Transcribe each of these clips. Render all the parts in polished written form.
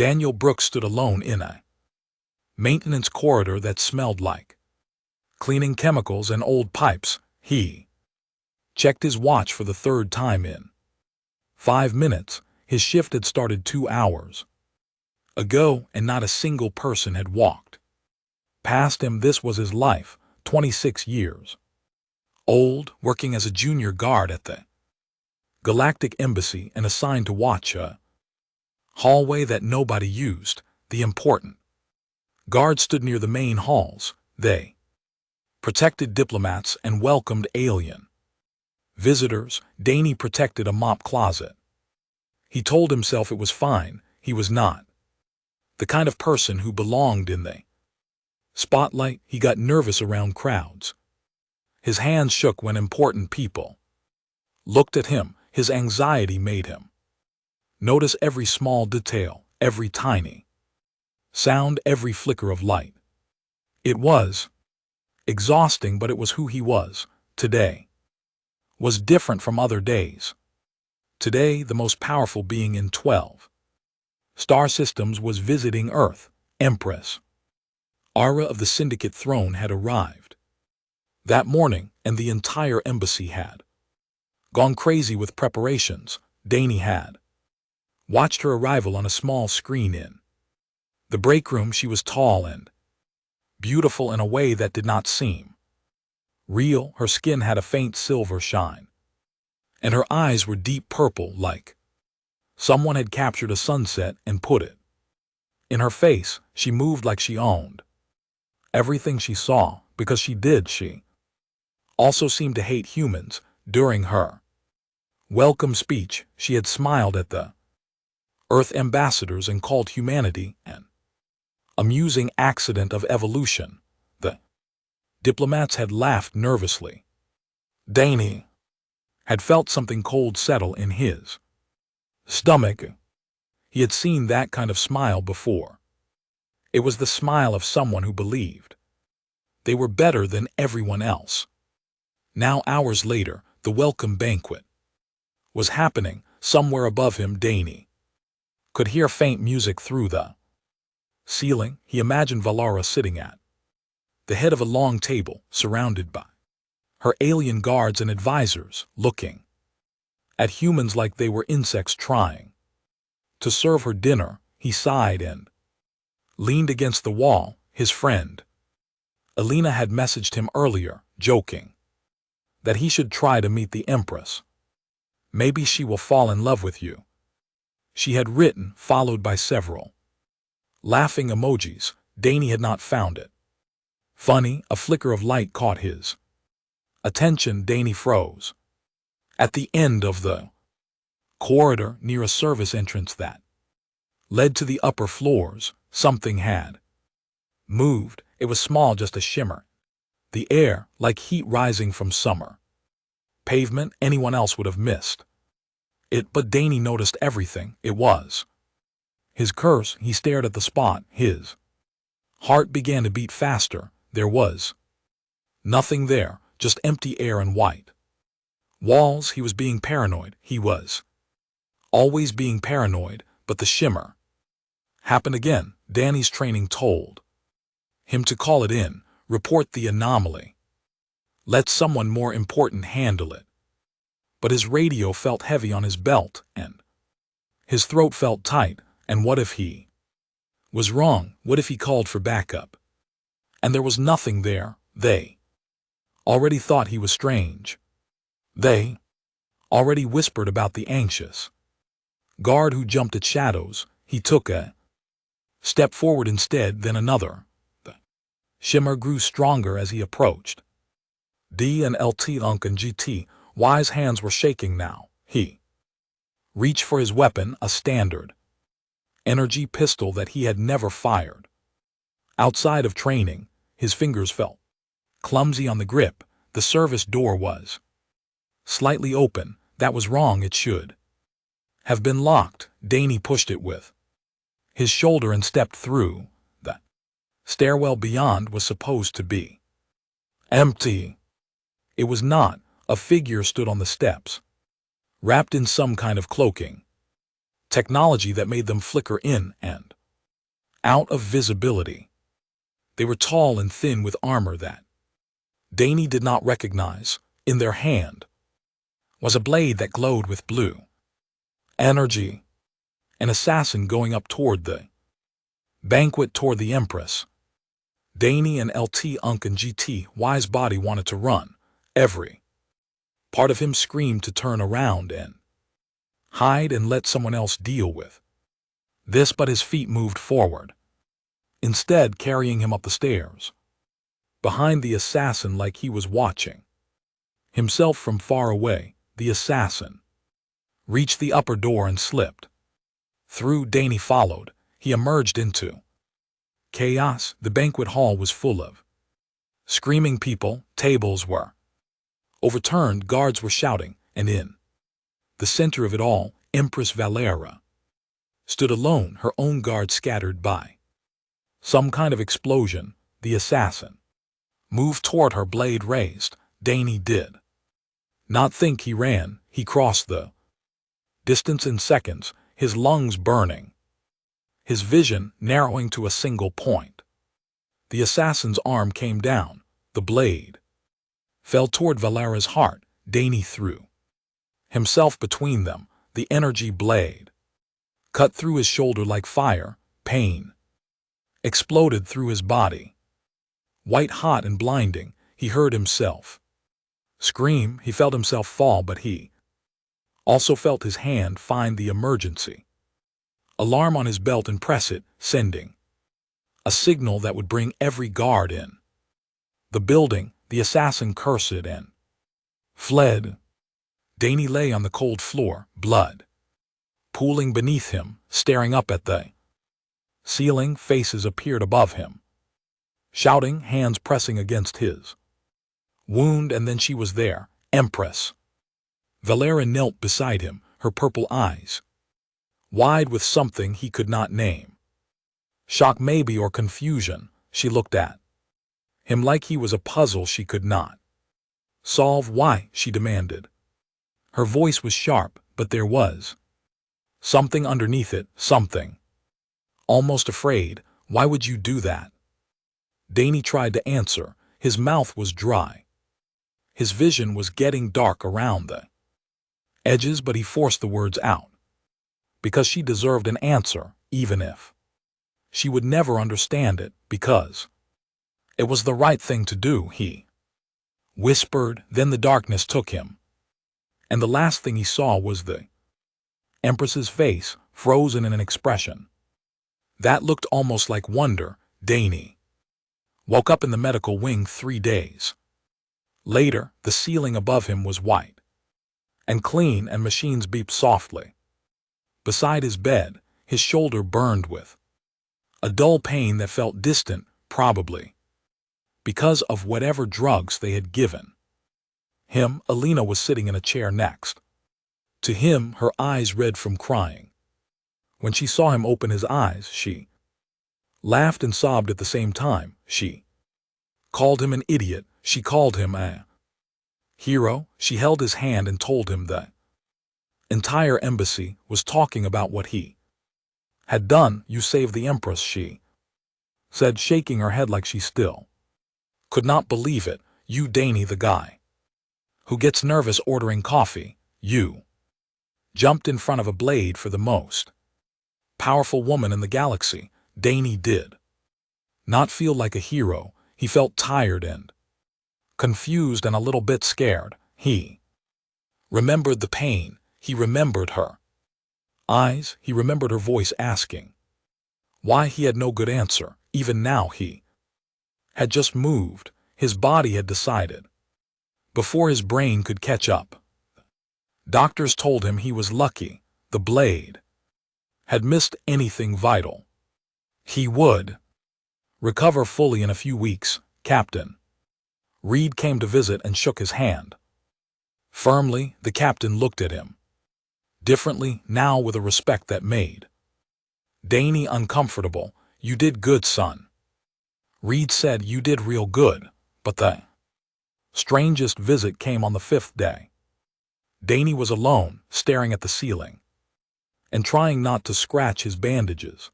Daniel Brooks stood alone in a maintenance corridor that smelled like cleaning chemicals and old pipes. He checked his watch for the third time in 5 minutes. His shift had started 2 hours ago, and not a single person had walked past him. This was his life, 26 years old, working as a junior guard at the Galactic Embassy and assigned to watch a hallway that nobody used. The important guards stood near the main halls. They protected diplomats and welcomed alien visitors. Danny protected a mop closet. He told himself it was fine. He was not the kind of person who belonged in the spotlight. He got nervous around crowds. His hands shook when important people looked at him. His anxiety made him notice every small detail, every tiny sound, every flicker of light. It was exhausting, but it was who he was. Today was different from other days. Today, the most powerful being in 12 star systems was visiting Earth. Empress Ara of the Syndicate throne had arrived that morning, and the entire embassy had gone crazy with preparations. Danny had watched her arrival on a small screen in the break room. She was tall and beautiful in a way that did not seem real. Her skin had a faint silver shine, and her eyes were deep purple, like someone had captured a sunset and put it in her face. She moved like she owned everything she saw, because she did. She also seemed to hate humans. During her welcome speech, she had smiled at the Earth ambassadors and called humanity an amusing accident of evolution. The diplomats had laughed nervously. Danny had felt something cold settle in his stomach. He had seen that kind of smile before. It was the smile of someone who believed they were better than everyone else. Now, hours later, the welcome banquet was happening. Somewhere above him, Danny could hear faint music through the ceiling. He imagined Valara sitting at the head of a long table, surrounded by her alien guards and advisors, looking at humans like they were insects trying to serve her dinner. He sighed and leaned against the wall. His friend Elena had messaged him earlier, joking that he should try to meet the Empress. Maybe she will fall in love with you, she had written, followed by several laughing emojis. Danny had not found it funny. A flicker of light caught his attention. Danny froze. At the end of the corridor, near a service entrance that led to the upper floors, something had moved. It was small, just a shimmer. The air, like heat rising from summer pavement. Anyone else would have missed it, but Danny noticed everything. It was his curse. He stared at the spot. His heart began to beat faster. There was nothing there, just empty air and white walls. He was being paranoid. He was always being paranoid, but the shimmer happened again. Danny's training told him to call it in, report the anomaly, let someone more important handle it. But his radio felt heavy on his belt, and his throat felt tight. And what if he was wrong? What if he called for backup and there was nothing there? They already thought he was strange. They already whispered about the anxious guard who jumped at shadows. He took a step forward instead, then another. The shimmer grew stronger as he approached. D and LT Unk and GT Y's hands were shaking now. He reached for his weapon, a standard energy pistol that he had never fired outside of training. His fingers felt clumsy on the grip. The service door was slightly open. That was wrong. It should have been locked. Danny pushed it with his shoulder and stepped through. The stairwell beyond was supposed to be empty. It was not. A figure stood on the steps, wrapped in some kind of cloaking technology that made them flicker in and out of visibility. They were tall and thin with armor that Danny did not recognize. In their hand was a blade that glowed with blue energy. An assassin going up toward the banquet toward the Empress. Danny and LT Unk and GT Y's body wanted to run. Every part of him screamed to turn around and hide and let someone else deal with this, but his feet moved forward, instead carrying him up the stairs, behind the assassin like he was watching himself from far away. The assassin reached the upper door and slipped through. Danny followed. He emerged into chaos. The banquet hall was full of screaming people. Tables were overturned, guards were shouting, and in the center of it all, Empress Valera stood alone, her own guard scattered by some kind of explosion. The assassin moved toward her, blade raised. Danny did not think he ran. He crossed the distance in seconds, his lungs burning, his vision narrowing to a single point. The assassin's arm came down. The blade fell toward Valera's heart. Danny threw himself between them. The energy blade cut through his shoulder like fire. Pain exploded through his body. White hot and blinding, he heard himself scream. He felt himself fall, but he also felt his hand find the emergency alarm on his belt and press it, sending a signal that would bring every guard in the building. The assassin cursed and fled. Danny lay on the cold floor, blood pooling beneath him, staring up at the ceiling. Faces appeared above him, shouting, hands pressing against his wound, and then she was there, Empress. Valera knelt beside him, her purple eyes wide with something he could not name. Shock maybe, or confusion. She looked at him like he was a puzzle she could not solve. Why? She demanded. Her voice was sharp, but there was something underneath it, something almost afraid. Why would you do that? Danny tried to answer. His mouth was dry. His vision was getting dark around the edges, but he forced the words out. Because she deserved an answer, even if she would never understand it, because it was the right thing to do, he whispered. Then the darkness took him, and the last thing he saw was the Empress's face, frozen in an expression that looked almost like wonder. Danny woke up in the medical wing 3 days later. The ceiling above him was white and clean, and machines beeped softly beside his bed. His shoulder burned with a dull pain that felt distant, probably because of whatever drugs they had given him. Alina was sitting in a chair next to him, her eyes red from crying. When she saw him open his eyes, she laughed and sobbed at the same time. She called him an idiot. She called him a hero. She held his hand and told him the entire embassy was talking about what he had done. You saved the Empress, she said, shaking her head like she still could not believe it. You, Danny, the guy who gets nervous ordering coffee, you jumped in front of a blade for the most powerful woman in the galaxy. Danny did not feel like a hero. He felt tired and confused and a little bit scared. He remembered the pain. He remembered her eyes. He remembered her voice asking why. He had no good answer. Even now he had just moved. His body had decided before his brain could catch up. Doctors told him he was lucky. The blade had missed anything vital. He would recover fully in a few weeks. Captain Reed came to visit and shook his hand firmly. The captain looked at him differently, now with a respect that made Danny uncomfortable. You did good, son. Reed said, you did real good. But the strangest visit came on the 5th day. Danny was alone, staring at the ceiling and trying not to scratch his bandages.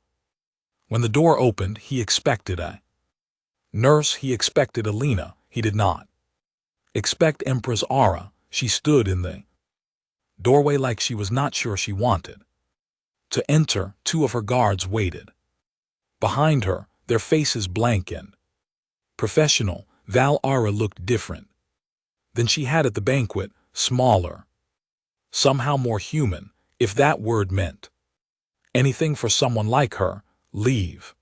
When the door opened, he expected a nurse, he expected Alina, he did not expect Empress Aura. She stood in the doorway like she was not sure she wanted to enter. Two of her guards waited behind her, their faces blank and professional. Val Aura looked different than she had at the banquet, smaller, somehow more human, if that word meant anything for someone like her. Leave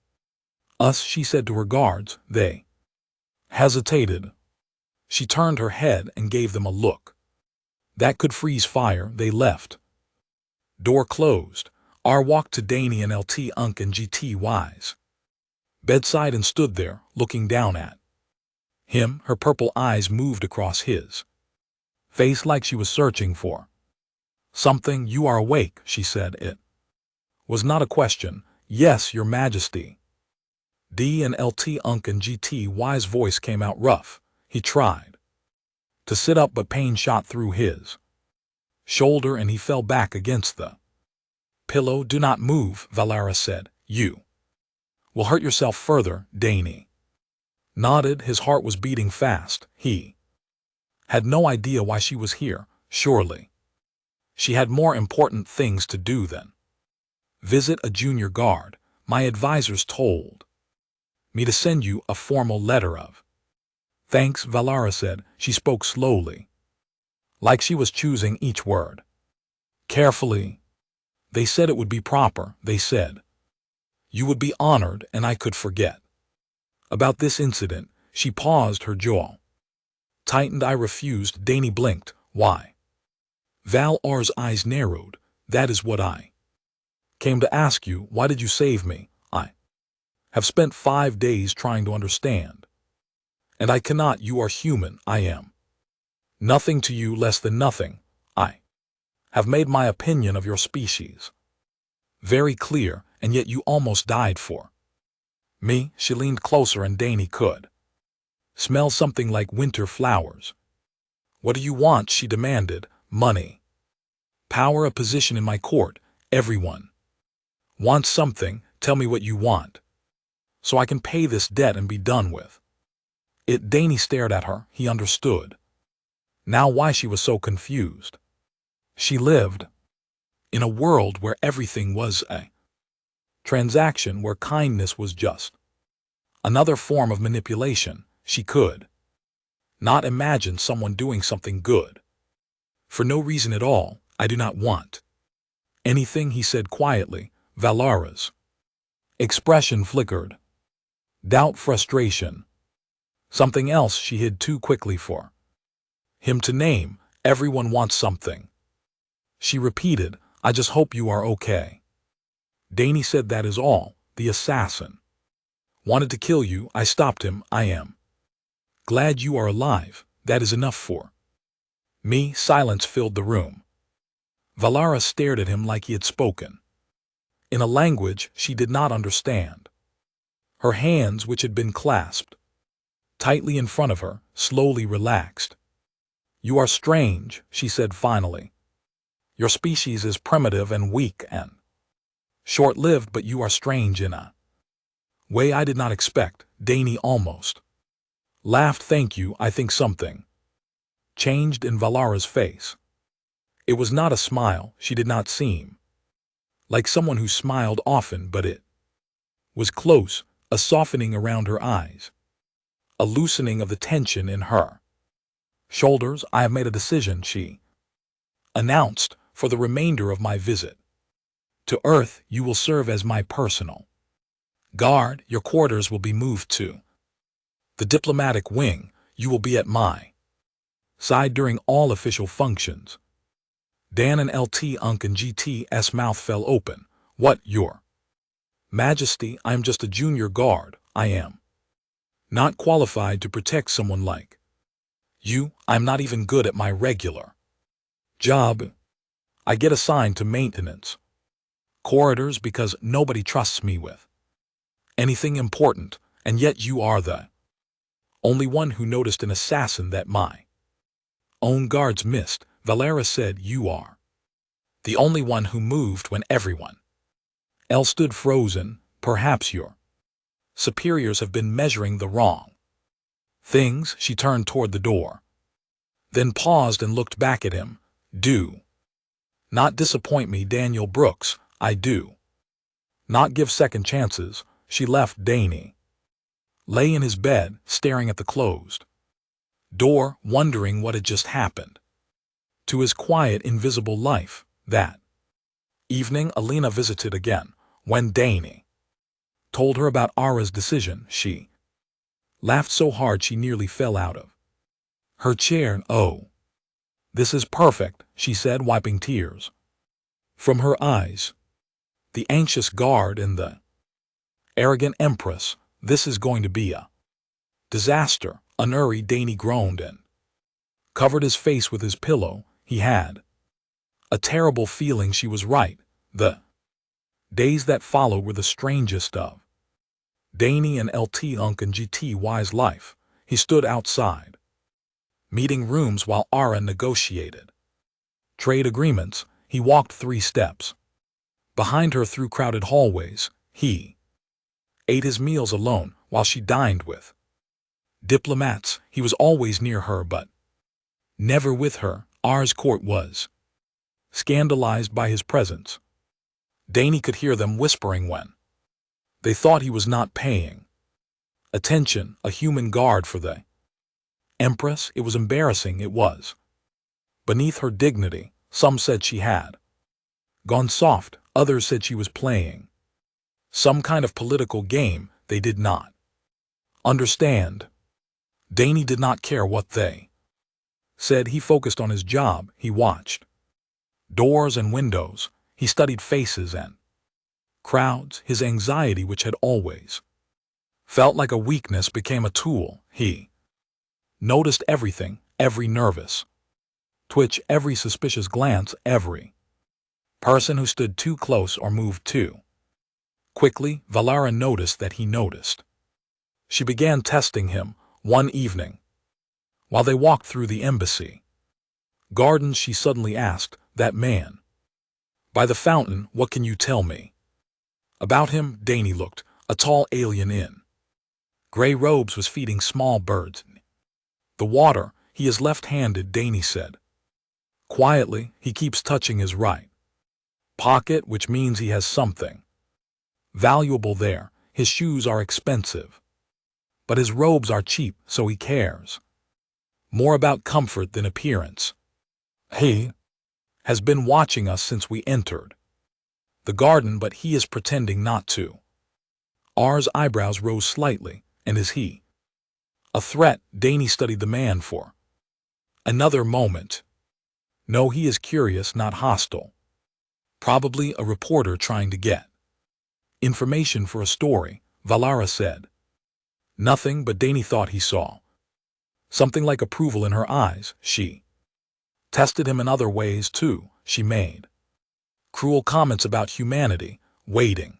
us, she said to her guards. They hesitated. She turned her head and gave them a look that could freeze fire. They left. Door closed. R walked to Danny and LT Unk and GTY's bedside and stood there, looking down at him. Her purple eyes moved across his face like she was searching for something. You are awake, she said. It was not a question. Yes, Your Majesty. D and LT Unk and GTY's voice came out rough. He tried to sit up, but pain shot through his shoulder and he fell back against the pillow. Do not move, Valara said. You will hurt yourself further. Danny nodded. His heart was beating fast. He had no idea why she was here. Surely she had more important things to do than visit a junior guard. My advisors told me to send you a formal letter of thanks, Valara said. She spoke slowly, like she was choosing each word carefully. They said it would be proper. They said you would be honored and I could forget about this incident. She paused, her jaw tightened. I refused. Danny blinked. Why? Val R's eyes narrowed. That is what I came to ask you. Why did you save me? I have spent 5 days trying to understand. And I cannot. You are human. I am nothing to you, less than nothing. I have made my opinion of your species very clear, and yet you almost died for me. She leaned closer and Danny could smell something like winter flowers. What do you want? She demanded. Money, power, a position in my court. Everyone wants something. Tell me what you want, so I can pay this debt and be done with it. Danny stared at her. He understood now why she was so confused. She lived in a world where everything was a transaction, where kindness was just another form of manipulation. She could not imagine someone doing something good for no reason at all. I do not want anything, he said quietly. Valara's expression flickered. Doubt, frustration, something else she hid too quickly for him to name. Everyone wants something, she repeated. I just hope you are okay. Danny said, that is all. The assassin wanted to kill you. I stopped him. I am glad you are alive. That is enough for me. Silence filled the room. Valara stared at him like he had spoken in a language she did not understand. Her hands, which had been clasped tightly in front of her, slowly relaxed. You are strange, she said finally. Your species is primitive and weak and short-lived, but you are strange in a way I did not expect. Danny almost laughed. Thank you. I think something changed in Valara's face. It was not a smile. She did not seem like someone who smiled often, but it was close, a softening around her eyes, a loosening of the tension in her shoulders. I have made a decision, she announced. For the remainder of my visit to Earth, you will serve as my personal guard. Your quarters will be moved to the diplomatic wing. You will be at my side during all official functions. Dan and LT Unk and GT's mouth fell open. What, Your Majesty? I am just a junior guard. I am not qualified to protect someone like you. I'm not even good at my regular job. I get assigned to maintenance corridors because nobody trusts me with anything important, and yet you are the only one who noticed an assassin that my own guards missed. Valara said, you are the only one who moved when everyone else stood frozen. Perhaps your superiors have been measuring the wrong things. She turned toward the door, then paused and looked back at him. Do not disappoint me, Daniel Brooks. I do not give second chances. She left. Danny lay in his bed, staring at the closed door, wondering what had just happened to his quiet, invisible life. That evening, Alina visited again. When Danny told her about Ara's decision, she laughed so hard she nearly fell out of her chair. Oh, this is perfect, she said, wiping tears from her eyes. The anxious guard and the arrogant Empress. This is going to be a disaster. Unurry, Danny groaned and covered his face with his pillow. He had a terrible feeling she was right. The days that followed were the strangest of Danny and LT Unk and GTY's life. He stood outside meeting rooms while Ara negotiated trade agreements. He walked 3 steps behind her through crowded hallways. He ate his meals alone while she dined with diplomats. He was always near her but never with her. Ara's court was scandalized by his presence. Danny could hear them whispering when they thought he was not paying attention. A human guard for the Empress. It was embarrassing. It was beneath her dignity. Some said she had gone soft. Others said she was playing some kind of political game they did not understand. Danny did not care what they said. He focused on his job. He watched doors and windows. He studied faces and crowds. His anxiety, which had always felt like a weakness, became a tool. He noticed everything, every nervous twitch, every suspicious glance, every person who stood too close or moved too quickly. Valara noticed that he noticed. She began testing him. One evening, while they walked through the embassy gardens, she suddenly asked, "That man by the fountain, what can you tell me about him?" Danny looked. A tall alien in gray robes was feeding small birds. The water. He is left-handed, Danny said quietly. He keeps touching his right pocket, which means he has something valuable there. His shoes are expensive, but his robes are cheap, so he cares more about comfort than appearance. He has been watching us since we entered the garden, but he is pretending not to. R's eyebrows rose slightly. And is he a threat? Danny studied the man for another moment. No, he is curious, not hostile. Probably a reporter trying to get information for a story, Valara said. Nothing, but Danny thought he saw something like approval in her eyes. She tested him in other ways too. She made cruel comments about humanity, waiting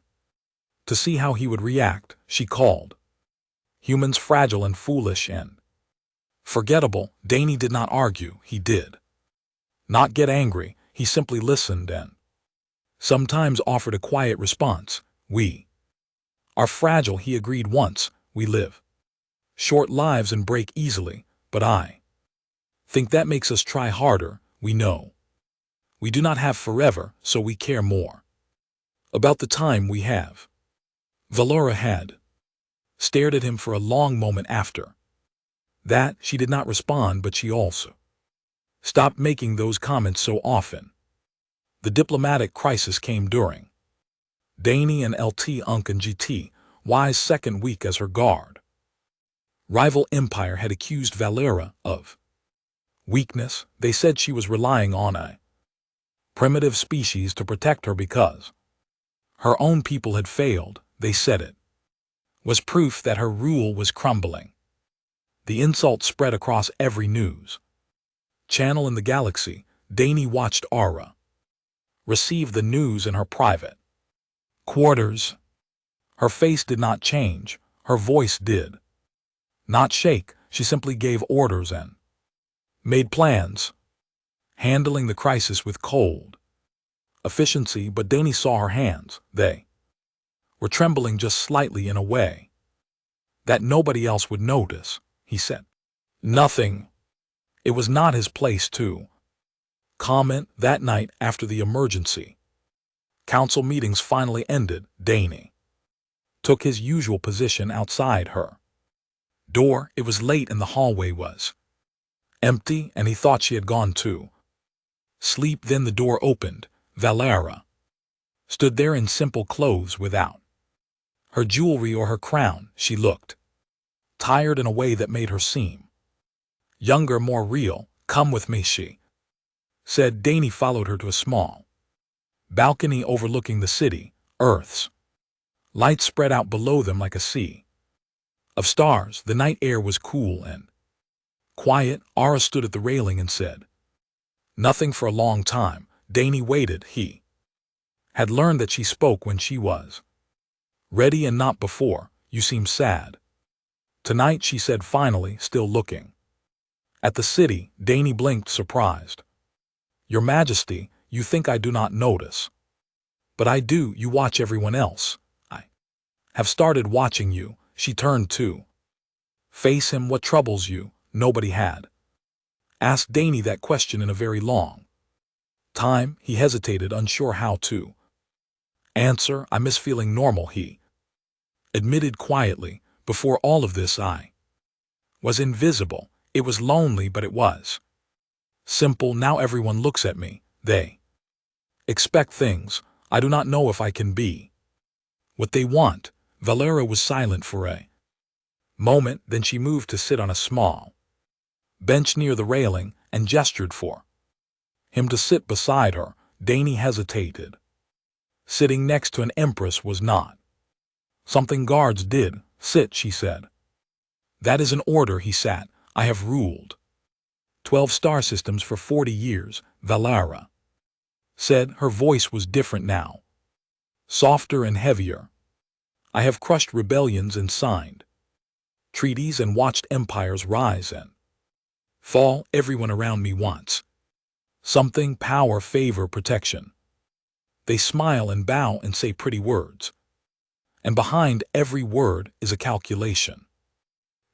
to see how he would react. She called humans fragile and foolish and forgettable. Danny did not argue. He did not get angry. He simply listened and sometimes offered a quiet response. We are fragile, he agreed once. We live short lives and break easily, but I think that makes us try harder. We know we do not have forever, so we care more about the time we have. Valora had stared at him for a long moment. After that, she did not respond, but she also stopped making those comments so often. The diplomatic crisis came during Danny and LT Unk and GTY's second week as her guard. Rival Empire had accused Valera of weakness. They said she was relying on a primitive species to protect her because her own people had failed. They said it was proof that her rule was crumbling. The insult spread across every news channel in the galaxy. Danny watched Ara receive the news in her private quarters. Her face did not change. Her voice did not shake. She simply gave orders and made plans, handling the crisis with cold efficiency. But Danny saw her hands. They were trembling just slightly in a way that nobody else would notice, he said. Nothing. It was not his place to comment that night after the emergency council meetings finally ended. Danny took his usual position outside her door. It was late and the hallway was empty, and he thought she had gone to sleep. Then the door opened. Valera stood there in simple clothes without her jewelry or her crown. She looked tired in a way that made her seem younger, more real. Come with me, she said. Danny followed her to a small balcony overlooking the city. Earth's lights spread out below them like a sea of stars. The night air was cool and quiet. Ara stood at the railing and said nothing for a long time. Danny waited. He had learned that she spoke when she was ready and not before. You seem sad tonight, she said finally, still looking at the city. Danny blinked, surprised. Your Majesty, you think I do not notice. But I do. You watch everyone else. I have started watching you. She turned to face him. What troubles you? Nobody had asked Danny that question in a very long time. He hesitated, unsure how to answer. I miss feeling normal, he admitted quietly. Before all of this I was invisible. It was lonely, but it was simple. Now everyone looks at me. They expect things. I do not know if I can be what they want. Valera was silent for a moment. Then she moved to sit on a small bench near the railing and gestured for him to sit beside her. Danny hesitated. Sitting next to an Empress was not something guards did. Sit, she said. That is an order. He sat. I have ruled 12 star systems for 40 years, Valera said. Her voice was different now, softer and heavier. I have crushed rebellions and signed treaties and watched empires rise and fall. Everyone around me wants something: power, favor, protection. They smile and bow and say pretty words, and behind every word is a calculation.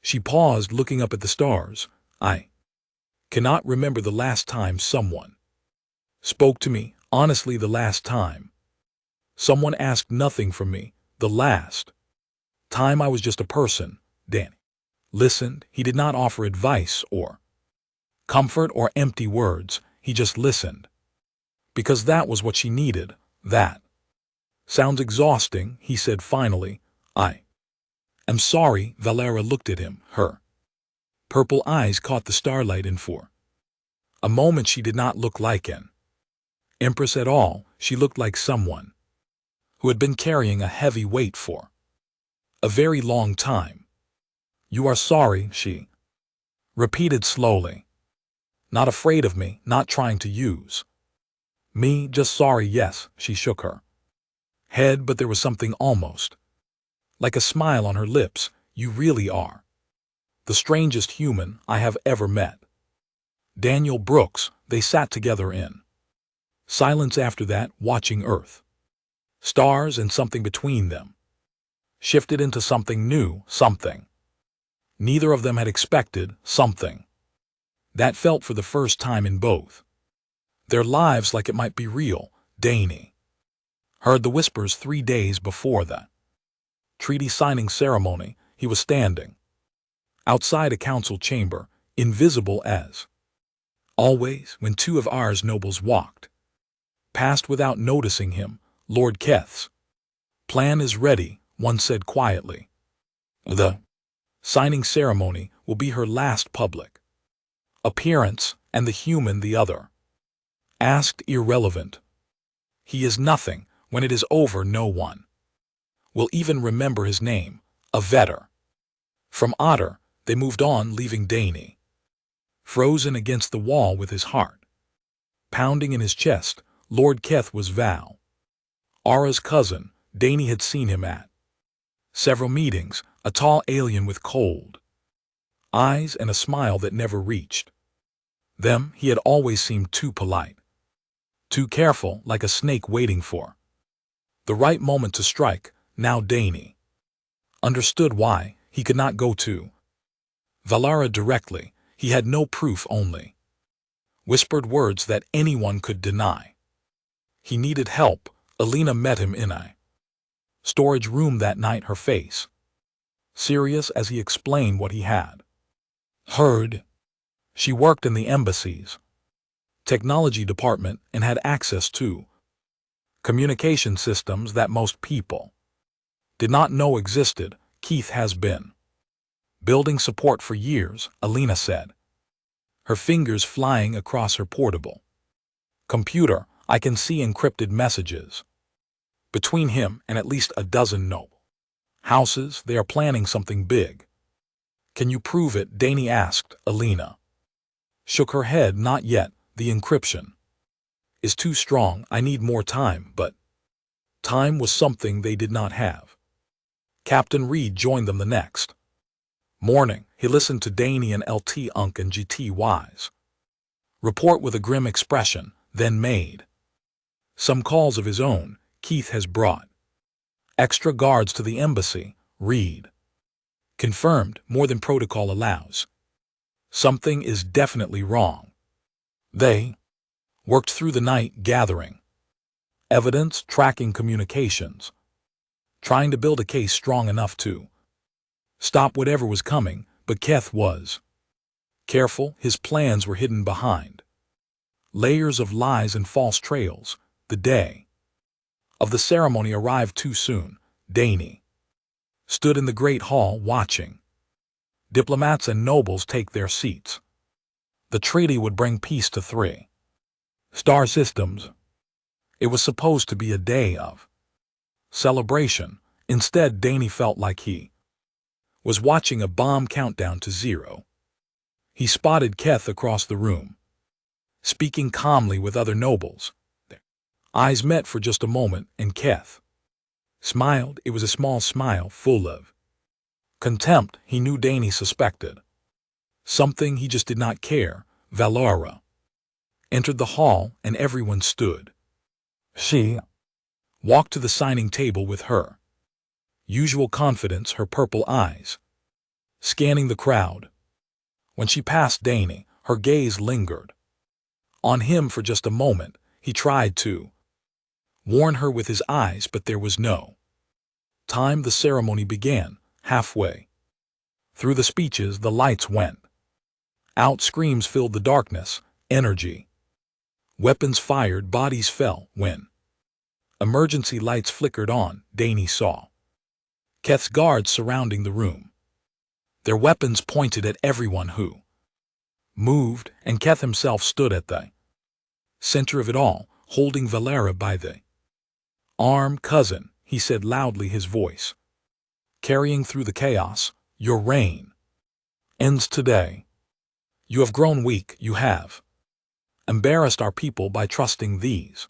She paused, looking up at the stars. I cannot remember the last time someone spoke to me, honestly, the last time someone asked nothing from me, the last time I was just a person. Danny listened. He did not offer advice or comfort or empty words. He just listened, because that was what she needed. That sounds exhausting, he said finally. I am sorry. Valera looked at him. Her purple eyes caught the starlight, and for a moment she did not look like an Empress at all. She looked like someone who had been carrying a heavy weight for a very long time. You are sorry, she repeated slowly. Not afraid of me, not trying to use me, just sorry. Yes, she shook her head, but there was something almost like a smile on her lips. You really are the strangest human I have ever met. Daniel Brooks. They sat together in silence after that, watching Earth, stars, and something between them shifted into something new, something neither of them had expected, something that felt for the first time in both their lives like it might be real. Danny heard the whispers 3 days before the treaty signing ceremony. He was standing outside a council chamber, invisible as always, when 2 of ours nobles walked past without noticing him. Lord Keth's plan is ready, one said quietly. The signing ceremony will be her last public appearance, and the human the other asked, irrelevant. He is nothing. When it is over, no one will even remember his name. A vetter. From Otter, they moved on, leaving Danny frozen against the wall with his heart pounding in his chest. Lord Keth was Val Ara's cousin. Danny had seen him at several meetings, a tall alien with cold eyes and a smile that never reached them. He had always seemed too polite, too careful, like a snake waiting for the right moment to strike. Now Danny understood why he could not go to Valara directly. He had no proof, only whispered words that anyone could deny. He needed help. Alina met him in a storage room that night, her face serious as he explained what he had heard. She worked in the embassy's technology department and had access to communication systems that most people did not know existed. Keith has been building support for years, Alina said, her fingers flying across her portable computer. I can see encrypted messages between him and at least a dozen noble houses. They are planning something big. Can you prove it? Danny asked. Alina shook her head. Not yet. The encryption is too strong. I need more time. But time was something they did not have. Captain Reed joined them the next morning. He listened to Danny and LT Unk and GTY's report with a grim expression, then made some calls of his own. Keith has brought extra guards to the embassy, Reed confirmed. More than protocol allows. Something is definitely wrong. They worked through the night gathering evidence, tracking communications, trying to build a case strong enough to stop whatever was coming. But Keth was careful. His plans were hidden behind layers of lies and false trails. The day of the ceremony arrived too soon. Danny stood in the great hall watching diplomats and nobles take their seats. The treaty would bring peace to 3-star systems. It was supposed to be a day of celebration. Instead, Danny felt like he was watching a bomb countdown to 0. He spotted Keth across the room, speaking calmly with other nobles. Their eyes met for just a moment, and Keth smiled. It was a small smile full of contempt. He knew Danny suspected something. He just did not care. Valara entered the hall, and everyone stood. She walked to the signing table with her usual confidence, her purple eyes scanning the crowd. When she passed Danny, her gaze lingered on him for just a moment. He tried to warn her with his eyes, but there was no time. The ceremony began. Halfway through the speeches, the lights went out. Screams filled the darkness. Energy weapons fired. Bodies fell. When emergency lights flickered on, Danny saw Keth's guards surrounding the room, their weapons pointed at everyone who moved, and Keth himself stood at the center of it all, holding Valara by the arm. Cousin, he said loudly, his voice carrying through the chaos, your reign ends today. You have grown weak. You have embarrassed our people by trusting these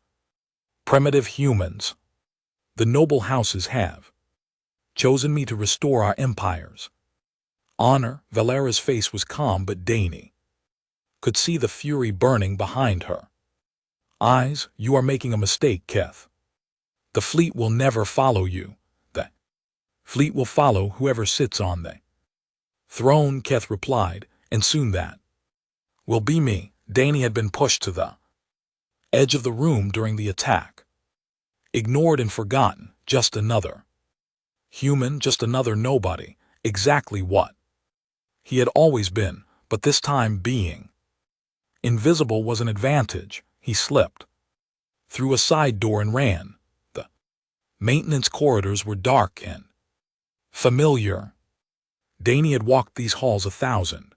primitive humans. The noble houses have chosen me to restore our empire's honor. Valera's face was calm, but Danny could see the fury burning behind her eyes. You are making a mistake, Keth. The fleet will never follow you. The fleet will follow whoever sits on the throne, Keth replied, and soon that will be me. Danny had been pushed to the edge of the room during the attack, ignored and forgotten. Just another human, just another nobody, exactly what he had always been. But this time, being invisible was an advantage. He slipped through a side door and ran. The maintenance corridors were dark and familiar. Danny had walked these halls 1,000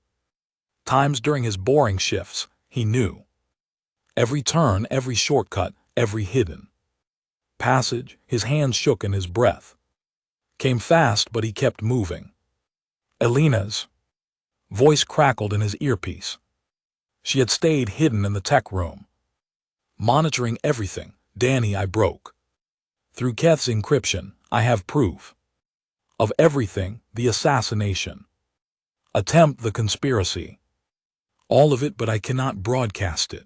times during his boring shifts. He knew every turn, every shortcut, every hidden passage. His hands shook and his breath came fast, but he kept moving. Alina's voice crackled in his earpiece. She had stayed hidden in the tech room, monitoring everything. Danny, I broke through Keth's encryption. I have proof of everything. The assassination attempt, the conspiracy, all of it, but I cannot broadcast it.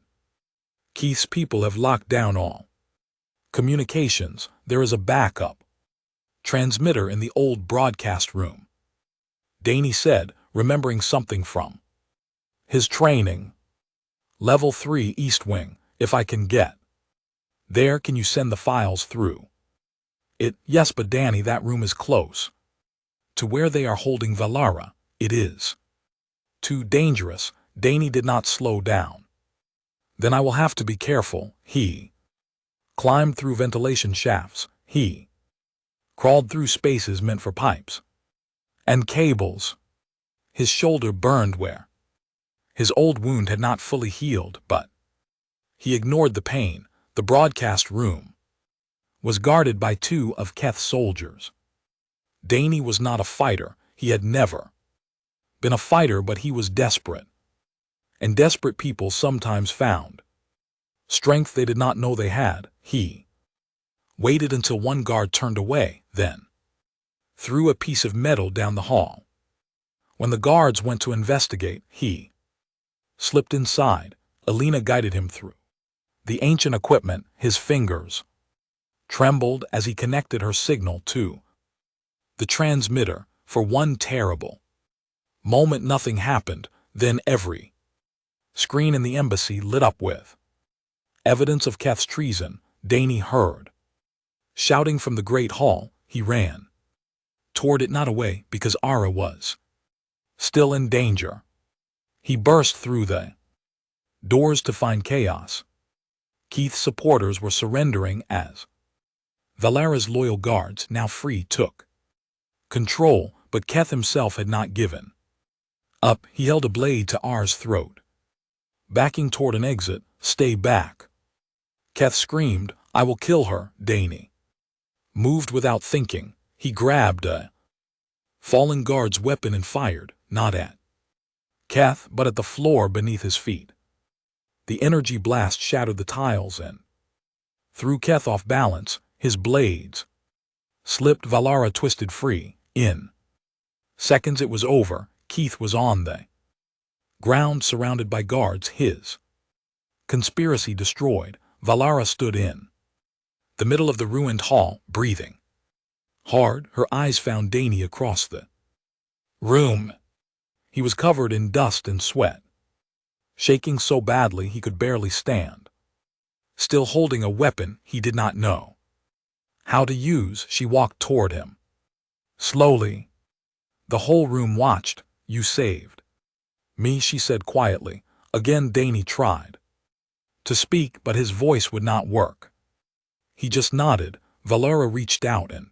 Keith's people have locked down all communications. There is a backup Transmitter in the old broadcast room, Danny said, remembering something from his training. Level 3 East Wing, if I can get there, can you send the files through? Yes, but Danny, that room is close to where they are holding Valara. It is too dangerous. Danny did not slow down. Then I will have to be careful. He climbed through ventilation shafts. He crawled through spaces meant for pipes and cables. His shoulder burned where his old wound had not fully healed, but he ignored the pain. The broadcast room was guarded by 2 of Keth's soldiers. Danny was not a fighter. He had never been a fighter, but he was desperate. And desperate people sometimes found strength they did not know they had. He waited until one guard turned away, then threw a piece of metal down the hall. When the guards went to investigate, he slipped inside. Alina guided him through the ancient equipment. His fingers trembled as he connected her signal to the transmitter. For one terrible moment, nothing happened. Then every screen in the embassy lit up with evidence of Keth's treason. Danny heard shouting from the great hall. He ran toward it, not away, because Ara was still in danger. He burst through the doors to find chaos. Keith's supporters were surrendering as Valara's loyal guards, now free, took control, but Keth himself had not given up. He held a blade to R's throat, backing toward an exit. Stay back, Keth screamed. I will kill her. Danny moved without thinking. He grabbed a fallen guard's weapon and fired, not at Keth, but at the floor beneath his feet. The energy blast shattered the tiles and threw Keth off balance. His blades slipped. Valara twisted free. In seconds it was over. Keith was on the ground, surrounded by guards. His conspiracy destroyed. Valara stood in the middle of the ruined hall, breathing hard. Her eyes found Danny across the room. He was covered in dust and sweat, shaking so badly he could barely stand, still holding a weapon he did not know how to use. She walked toward him slowly. The whole room watched. You saved me, she said quietly. Again Danny tried to speak, but his voice would not work. He just nodded. Valara reached out and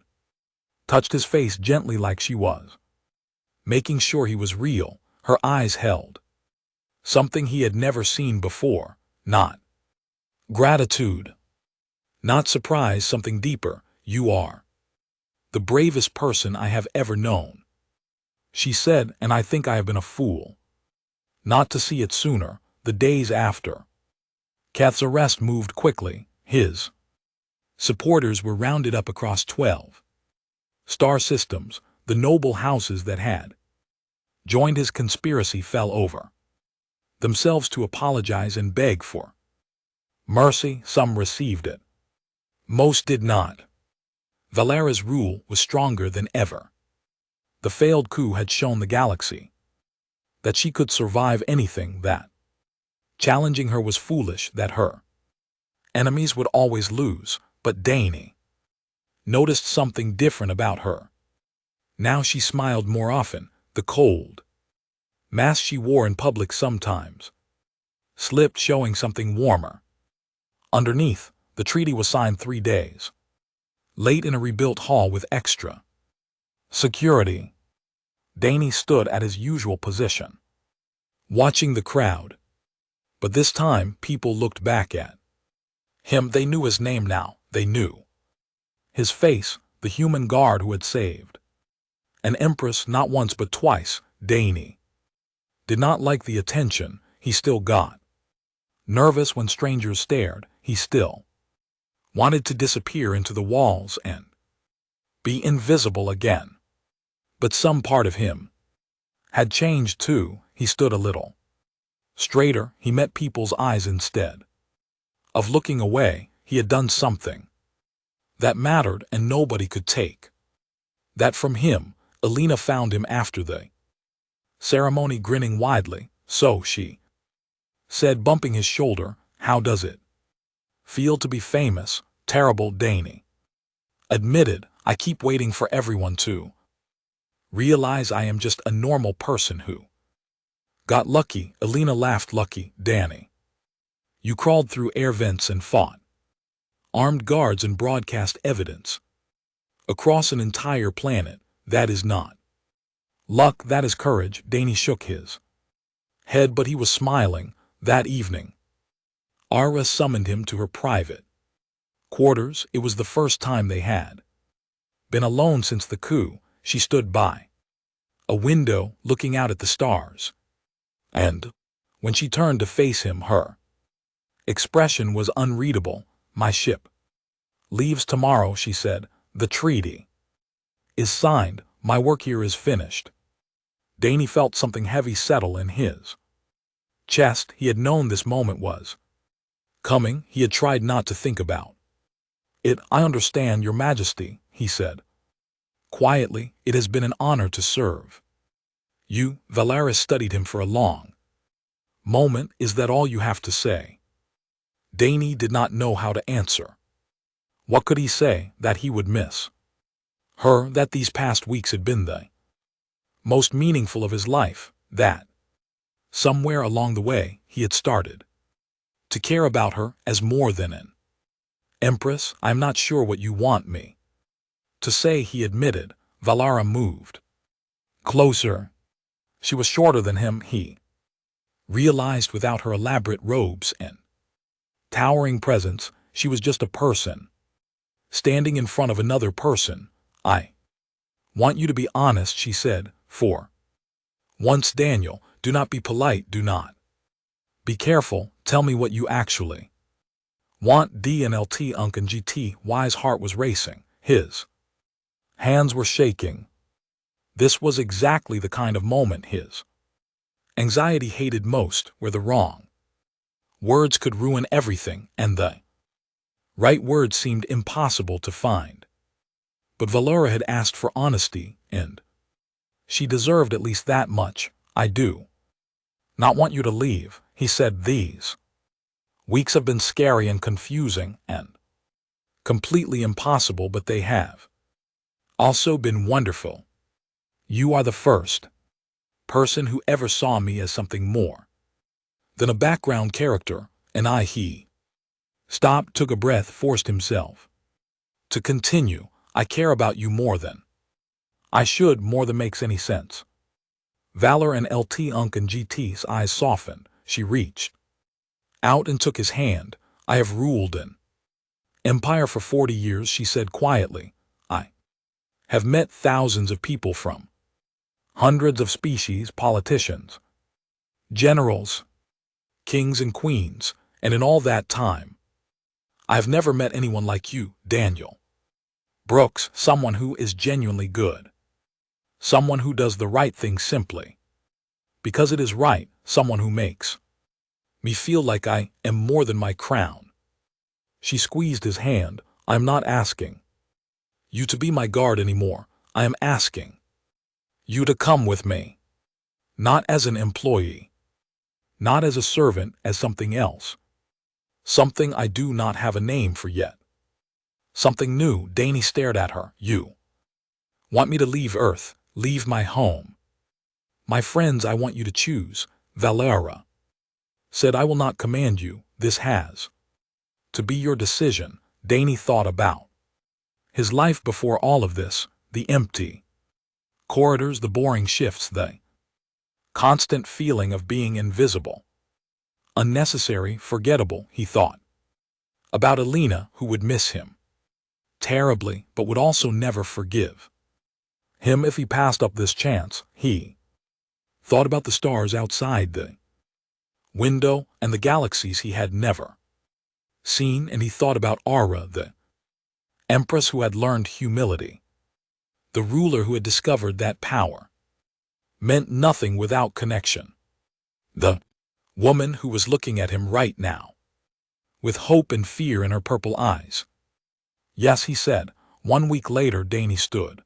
touched his face gently, like she was making sure he was real. Her eyes held something he had never seen before. Not gratitude, not surprise, something deeper. You are the bravest person I have ever known, she said, and I think I have been a fool not to see it sooner. The days after Keth's arrest moved quickly. His supporters were rounded up across 12 star systems. The noble houses that had joined his conspiracy fell over themselves to apologize and beg for mercy. Some received it, most did not. Valara's rule was stronger than ever. The failed coup had shown the galaxy that she could survive anything, that challenging her was foolish, that her enemies would always lose. But Danny noticed something different about her. Now she smiled more often. The cold mask she wore in public sometimes slipped, showing something warmer underneath. The treaty was signed 3 days late in a rebuilt hall with extra security. Danny stood at his usual position, watching the crowd. But this time people looked back at him. They knew his name now. They knew his face, the human guard who had saved an Empress not once but twice. Danny did not like the attention. He still got nervous when strangers stared. He still wanted to disappear into the walls and be invisible again. But some part of him had changed too. He stood a little straighter. He met people's eyes instead of looking away. He had done something that mattered, and nobody could take That from him, Alina found him after the ceremony, grinning widely. So she said, bumping his shoulder, "How does it feel to be famous?" "Terrible," Danny admitted. "I keep waiting for everyone to realize I am just a normal person who got lucky." Alina laughed. "Lucky, Danny? You crawled through air vents and fought armed guards and broadcast evidence across an entire planet. That is not luck, that is courage." Danny shook his head, but he was smiling. That evening, Ara summoned him to her private quarters. It was the first time they had been alone since the coup. She stood by a window, looking out at the stars. And when she turned to face him, her expression was unreadable. "My ship leaves tomorrow," she said. "The treaty is signed. My work here is finished." Danny felt something heavy settle in his chest. He had known this moment was coming. He had tried not to think about it. "I understand, Your Majesty," he said quietly. "It has been an honor to serve you." Valaris studied him for a long moment. "Is that all you have to say?" Danny did not know how to answer. What could he say? That he would miss her, that these past weeks had been the most meaningful of his life, that somewhere along the way he had started to care about her as more than an empress. "I'm not sure what you want me to say," he admitted. Valara moved closer. She was shorter than him, he realized, without her elaborate robes and towering presence. She was just a person standing in front of another person. "I want you to be honest," she said. "For once, Daniel, do not be polite, do not be careful. Tell me what you actually want." DNLT Unc and GTY's heart was racing. His hands were shaking. This was exactly the kind of moment his anxiety hated most, where the wrong words could ruin everything, and the right words seemed impossible to find. But Valera had asked for honesty, and she deserved at least that much. "I do not want you to leave," he said. "These weeks have been scary and confusing and completely impossible, but they have also been wonderful. You are the first person who ever saw me as something more than a background character, and he stopped, took a breath, forced himself to continue. "I care about you more than I should, more than makes any sense." Valor and LT Unc and GT's eyes softened. She reached out and took his hand. "I have ruled an empire for 40 years, she said quietly. "I have met thousands of people from hundreds of species, politicians, generals, kings and queens, and in all that time, I have never met anyone like you, Daniel Brooks, someone who is genuinely good, someone who does the right thing simply because it is right, someone who makes me feel like I am more than my crown." She squeezed his hand. "I am not asking you to be my guard anymore. I am asking you to come with me. Not as an employee, not as a servant, as something else. Something I do not have a name for yet. Something new." Danny stared at her. "You want me to leave Earth, leave my home, my friends? I want you to choose." Valera said, "I will not command you. This has to be your decision." Danny thought about his life before all of this, the empty corridors, the boring shifts, the constant feeling of being invisible. Unnecessary, forgettable, he thought. About Alina, who would miss him terribly, but would also never forgive him if he passed up this chance. He thought about the stars outside the window and the galaxies he had never seen, and he thought about Ara, the Empress who had learned humility, the ruler who had discovered that power meant nothing without connection, the woman who was looking at him right now with hope and fear in her purple eyes. "Yes," he said. 1 week later, Danny stood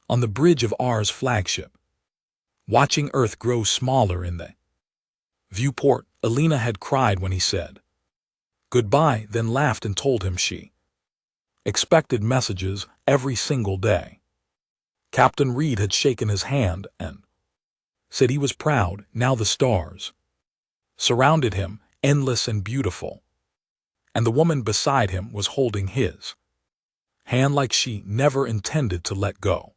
on the bridge of R's flagship, watching Earth grow smaller in the viewport. Alina had cried when he said goodbye, then laughed and told him she expected messages every single day. Captain Reed had shaken his hand and said he was proud. Now the stars surrounded him, endless and beautiful, and the woman beside him was holding his hand like she never intended to let go.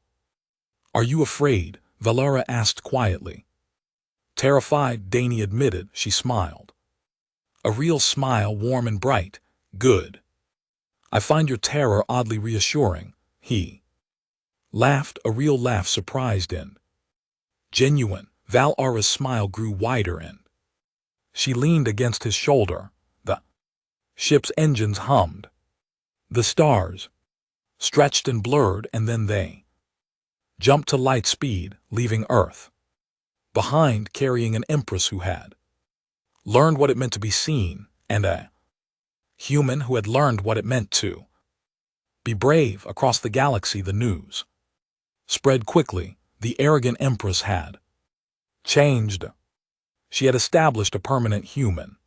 "Are you afraid?" Valara asked quietly. Terrified, Dany admitted. She smiled. A real smile, warm and bright. "Good. I find your terror oddly reassuring." He laughed, a real laugh, surprised and genuine. Valara's smile grew wider and she leaned against his shoulder. The ship's engines hummed. The stars stretched and blurred, and then they jumped to light speed, leaving Earth behind, carrying an Empress who had learned what it meant to be seen, and a human who had learned what it meant to be brave. Across the galaxy, the news spread quickly. The arrogant Empress had changed. She had established a permanent human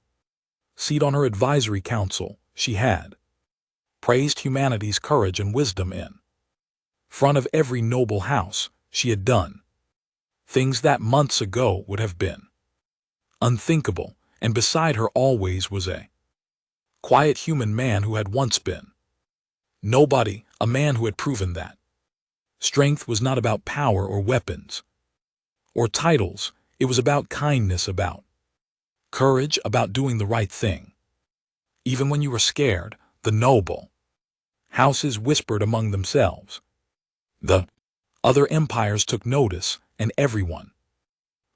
seat on her advisory council. She had praised humanity's courage and wisdom in front of every noble house. She had done things that months ago would have been unthinkable, and beside her always was a quiet human man who had once been nobody, a man who had proven that strength was not about power or weapons or titles. It was about kindness, about courage, about doing the right thing. Even when you were scared, the noble houses whispered among themselves. The other empires took notice, and everyone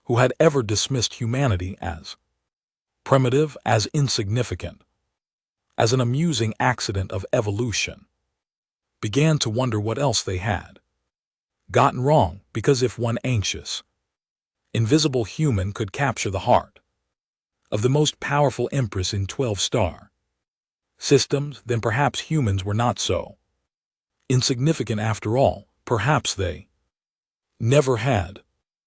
who had ever dismissed humanity as primitive, as insignificant, as an amusing accident of evolution, began to wonder what else they had gotten wrong, because if one anxious, invisible human could capture the heart of the most powerful Empress in 12-star systems, then perhaps humans were not so insignificant after all. Perhaps they never had